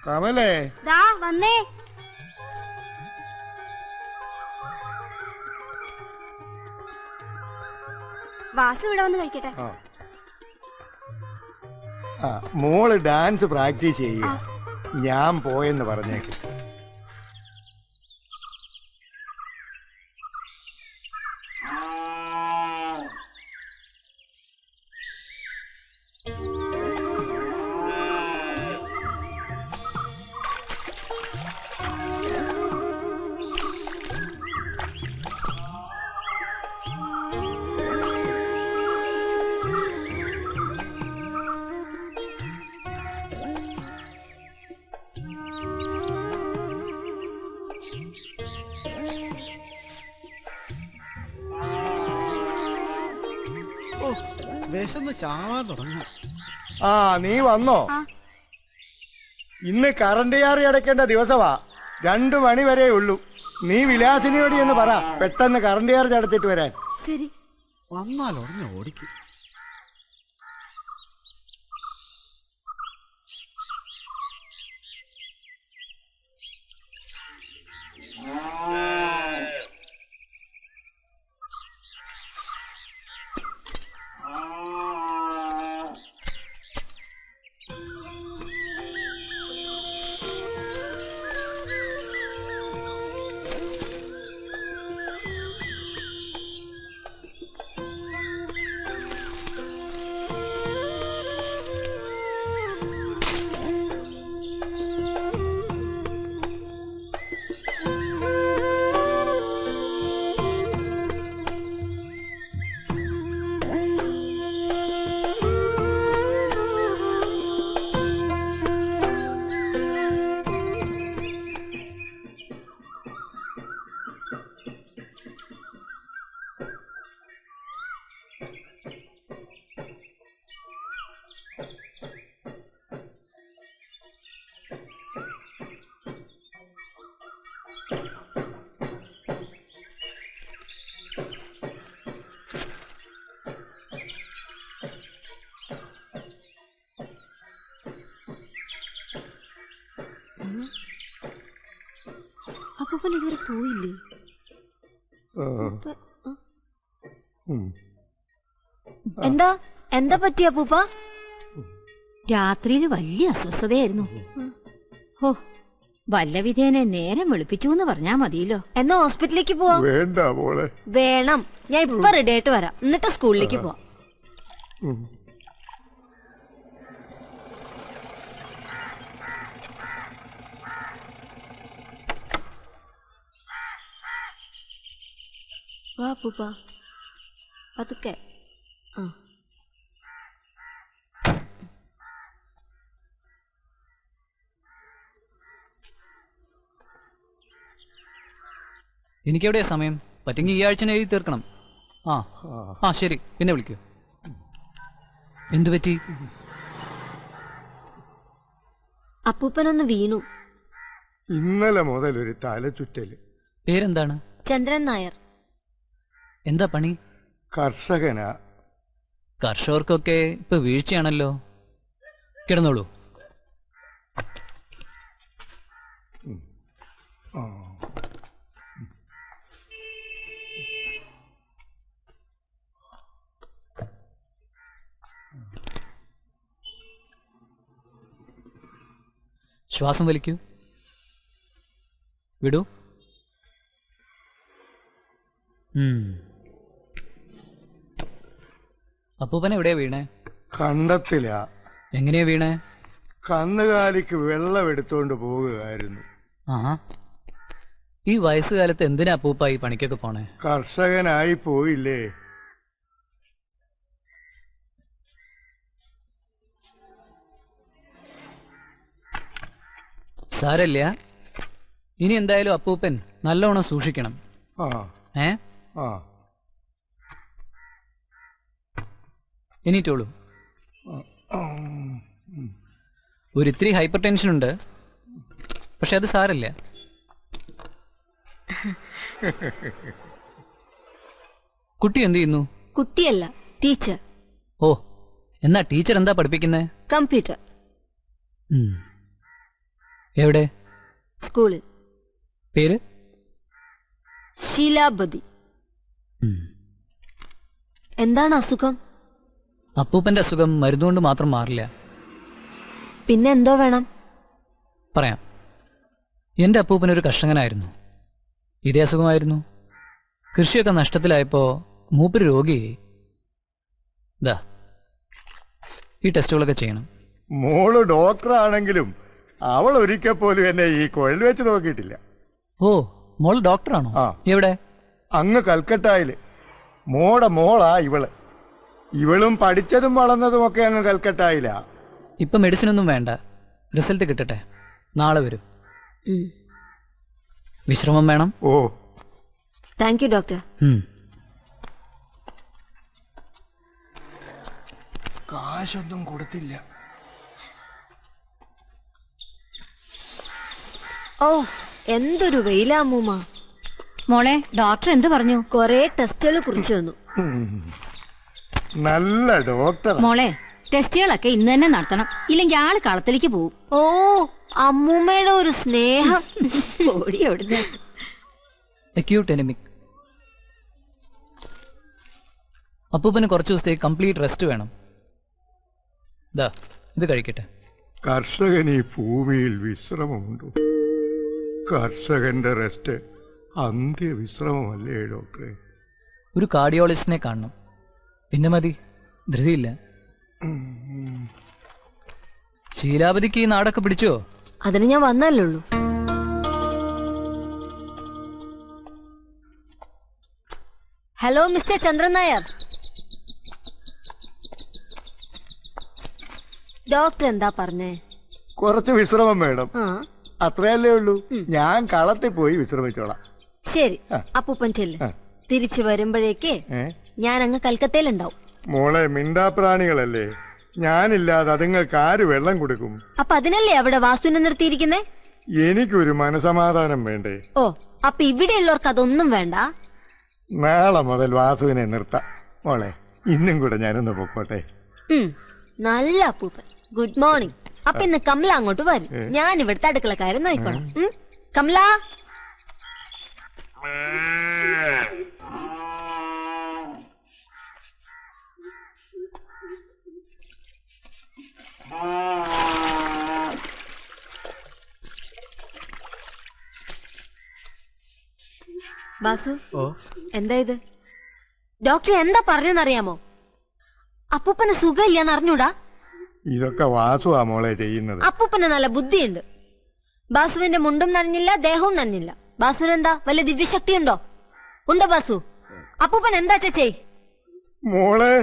കമലേ ദാ വന്നേ. വാസു ഇവിടെ വന്ന് കഴിക്കട്ടെ. മോള് ഡാൻസ് പ്രാക്ടീസ് ചെയ്യുക, ഞാൻ പോയെന്ന് പറഞ്ഞേക്ക്. നീ വന്നോ? ഇന്ന് കറണ്ട് ചാർജ് അടയ്ക്കേണ്ട ദിവസമാ. 2 മണി വരെ ഉള്ളൂ. നീ വിലാസിനിയോട് എന്ന് പറ പെട്ടെന്ന് കറണ്ട് ചാർജ് അടച്ചിട്ട് വരാൻ. ശരി. വന്നാൽ ഉടനെ ഓടിക്കും. അപ്പൂപ്പൻ ഇതുവരെ പോയില്ലേ? എന്താ എന്താ പറ്റിയ അപ്പൂപ്പ? രാത്രിയിൽ വലിയ അസ്വസ്ഥതയായിരുന്നു. ഹോ, വല്ല വിധേനെ നേരം വെളുപ്പിച്ചു എന്ന് പറഞ്ഞാ മതിയല്ലോ. എന്നാ ഹോസ്പിറ്റലിലേക്ക് പോവാ. വേണ്ട മോളെ. വേണം. ഞാൻ ഇപ്പൊ റെഡി ആയിട്ട് വരാം, എന്നിട്ട് സ്കൂളിലേക്ക് പോവാം. വാ അപ്പൂപ്പ, പതുക്കെ. എനിക്കെവിടെയാ സമയം? പറ്റുമെങ്കിൽ ഈ ആഴ്ച എഴുതി തീർക്കണം. ആ ശരി, പിന്നെ വിളിക്കൂ. എന്തു പറ്റി? അപ്പൂപ്പനൊന്ന് വീണു. ഇന്നലെ മുതൽ ഒരു തലചുറ്റല്. പേരെന്താണ്? ചന്ദ്രൻ നായർ. എന്താ പണി? കർഷകനാ. കർഷകർക്കൊക്കെ ഇപ്പൊ വീഴ്ചയാണല്ലോ. കിടന്നോളൂ. ശ്വാസം വലിക്കൂ, വിടൂ. അപ്പൂപ്പൻ എവിടെയാ വീണേ? കണ്ടത്തിലാ. എങ്ങനെയാ വീണേ? കന്നുകാലിക്ക് വെള്ളം എടുത്തോണ്ട് പോവുകയായിരുന്നു. ഈ വയസ്സുകാലത്ത് എന്തിനാ അപ്പൂപ്പ ഈ പണിക്കൊക്കെ പോണേ? കർഷകനായി പോയില്ലേ. സാരല്ല. ഇനി എന്തായാലും അപ്പൂപ്പൻ നല്ലോണം സൂക്ഷിക്കണം. എണീറ്റോളൂ. ഒരിത്തിരി ഹൈപ്പർ ടെൻഷൻ ഉണ്ട്, പക്ഷെ അത് സാരല്ല. കുട്ടി എന്ത് ചെയ്യുന്നു? കുട്ടിയല്ല, ടീച്ചർ. ഓ, എന്നാ ടീച്ചർ എന്താ പഠിപ്പിക്കുന്നേ? കമ്പ്യൂട്ടർ. എവിടെ? സ്കൂളിൽ. പേര്? ശീലാബതി. ഉം. എന്താണ് അസുഖം? അപ്പൂപ്പന്റെ അസുഖം മരുന്നുകൊണ്ട് മാത്രം മാറില്ല. പിന്നെ എന്തോ വേണം? പറയാം. എൻ്റെ അപ്പൂപ്പനൊരു കർഷകനായിരുന്നു. ഇതേ അസുഖമായിരുന്നു. കൃഷിയൊക്കെ നഷ്ടത്തിലായപ്പോൾ മൂപ്പര് രോഗിയായി. ദാ ഈ ടെസ്റ്റുകളൊക്കെ ചെയ്യണം. മോള് ഡോക്ടറാണെങ്കിലും അവൾ ഒരിക്കൽ പോലും എന്നെ ഈ കുഴൽ വെച്ച് നോക്കിയിട്ടില്ല. ഓ, മോൾ ഡോക്ടറാണോ? ആ. എവിടെ? അങ്ങ് കൽക്കട്ടയില്. മോളാ ഇവള്. ഇവളും പഠിച്ചതും വളർന്നതും ഒക്കെ അങ്ങ് കൽക്കട്ടയില. ഇപ്പം മെഡിസിൻ ഒന്നും വേണ്ട, റിസൾട്ട് കിട്ടട്ടെ, നാളെ വരും. വിശ്രമം വേണം. ഓ, താങ്ക് യു ഡോക്ടർ. കാശൊന്നും കൊടുത്തില്ല. ഓ, എന്തൊരു വെയിലാമൂമ്മ. മോളെ, ഡോക്ടർ എന്ത് പറഞ്ഞു? കൊറേ ടെസ്റ്റുകൾ കുറിച്ചു തന്നു. നല്ല ഡോക്ടർ. മോളെ, ടെസ്റ്റുകളൊക്കെ ഇന്ന് തന്നെ നടത്തണം, ഇല്ലെങ്കിൽ ആള് കളത്തിലേക്ക് പോവും. ഓ, അമ്മൂമ്മയുടെ ഒരു സ്നേഹം. ഓടി എവിടുന്ന്? അക്യൂട്ട് എനിമിക്. അപ്പൂപ്പന് കുറച്ച് ദിവസത്തേക്ക് കംപ്ലീറ്റ് റെസ്റ്റ് വേണം. ദാ ഇത് കഴിക്കട്ടെ. കർഷകന് ഈ ഭൂമിയിൽ വിശ്രമമുണ്ടോ? കർഷകന്റെ റെസ്റ്റ് അന്ത്യവിശ്രമമല്ലേ ഡോക്ടറെ? ഒരു കാർഡിയോളജിസ്റ്റിനെ കാണണം. പിന്നെ മതി, ധൃതിയില്ല. ശീലാവതിക്ക് ഈ നാടൊക്കെ പിടിച്ചോ? അതിന് ഞാൻ വന്നല്ലേ ഉള്ളൂ. ഹലോ മിസ്റ്റർ ചന്ദ്രൻ നായർ. ഡോക്ടർ എന്താ പറഞ്ഞേ? കുറച്ച് വിശ്രമം വേണം, ആ, അത്രയല്ലേ ഉള്ളൂ. ഞാൻ കളത്തിൽ പോയി വിശ്രമിച്ചോളാം. ശരി, അപ്പൂപ്പൻ ചെല്ല്. തിരിച്ചു വരുമ്പോഴേക്ക് ഞാൻ അങ്ങ് കൽക്കത്തയിലുണ്ടാവും. മോളെ, മിണ്ടാപ്രാണികളല്ലേ, ഞാനില്ലാതെ അതുങ്ങൾക്ക് ആര് വെള്ളം കൊടുക്കും? അപ്പൊ അതിനല്ലേ അവിടെ വാസുവിനെ നിർത്തിയിരിക്കുന്നേ? എനിക്കൊരു മനസമാധാനം വേണ്ടേ? ഓ, അപ്പൊ ഇവിടെയുള്ളവർക്ക് അതൊന്നും വേണ്ട. നാളെ മുതൽ വാസുവിനെ നിർത്താം. മോളെ, ഇന്നും കൂടെ ഞാനൊന്ന് പൊക്കോട്ടെ. നല്ല അപ്പൂപ്പൻ. Good morning. അപ്പൊ ഇന്ന് കമല അങ്ങോട്ട് വരും, ഞാൻ ഇവിടുത്തെ അടുക്കളക്കാരൻ നോക്കണം. കമല. ബാസു, എന്താ ഇത്? ഡോക്ടർ എന്താ പറഞ്ഞെന്നറിയാമോ? അപ്പൂപ്പന് സുഖമില്ലെന്ന് അറിഞ്ഞൂടാ. ഇതൊക്കെ വാസുവാ മോളെ ചെയ്യുന്നത്. അപ്പൂപ്പന് നല്ല ബുദ്ധിയുണ്ട്. ബാസുവിന്റെ മുണ്ടും നനഞ്ഞില്ല, ദേഹവും നനഞ്ഞില്ല. ബാസുവിന് എന്താ വല്ല ദിവ്യശക്തി ഉണ്ടോ? ഉണ്ടോ ബാസു? അപ്പൂപ്പൻ എന്താ ചെയ്? മോളെ,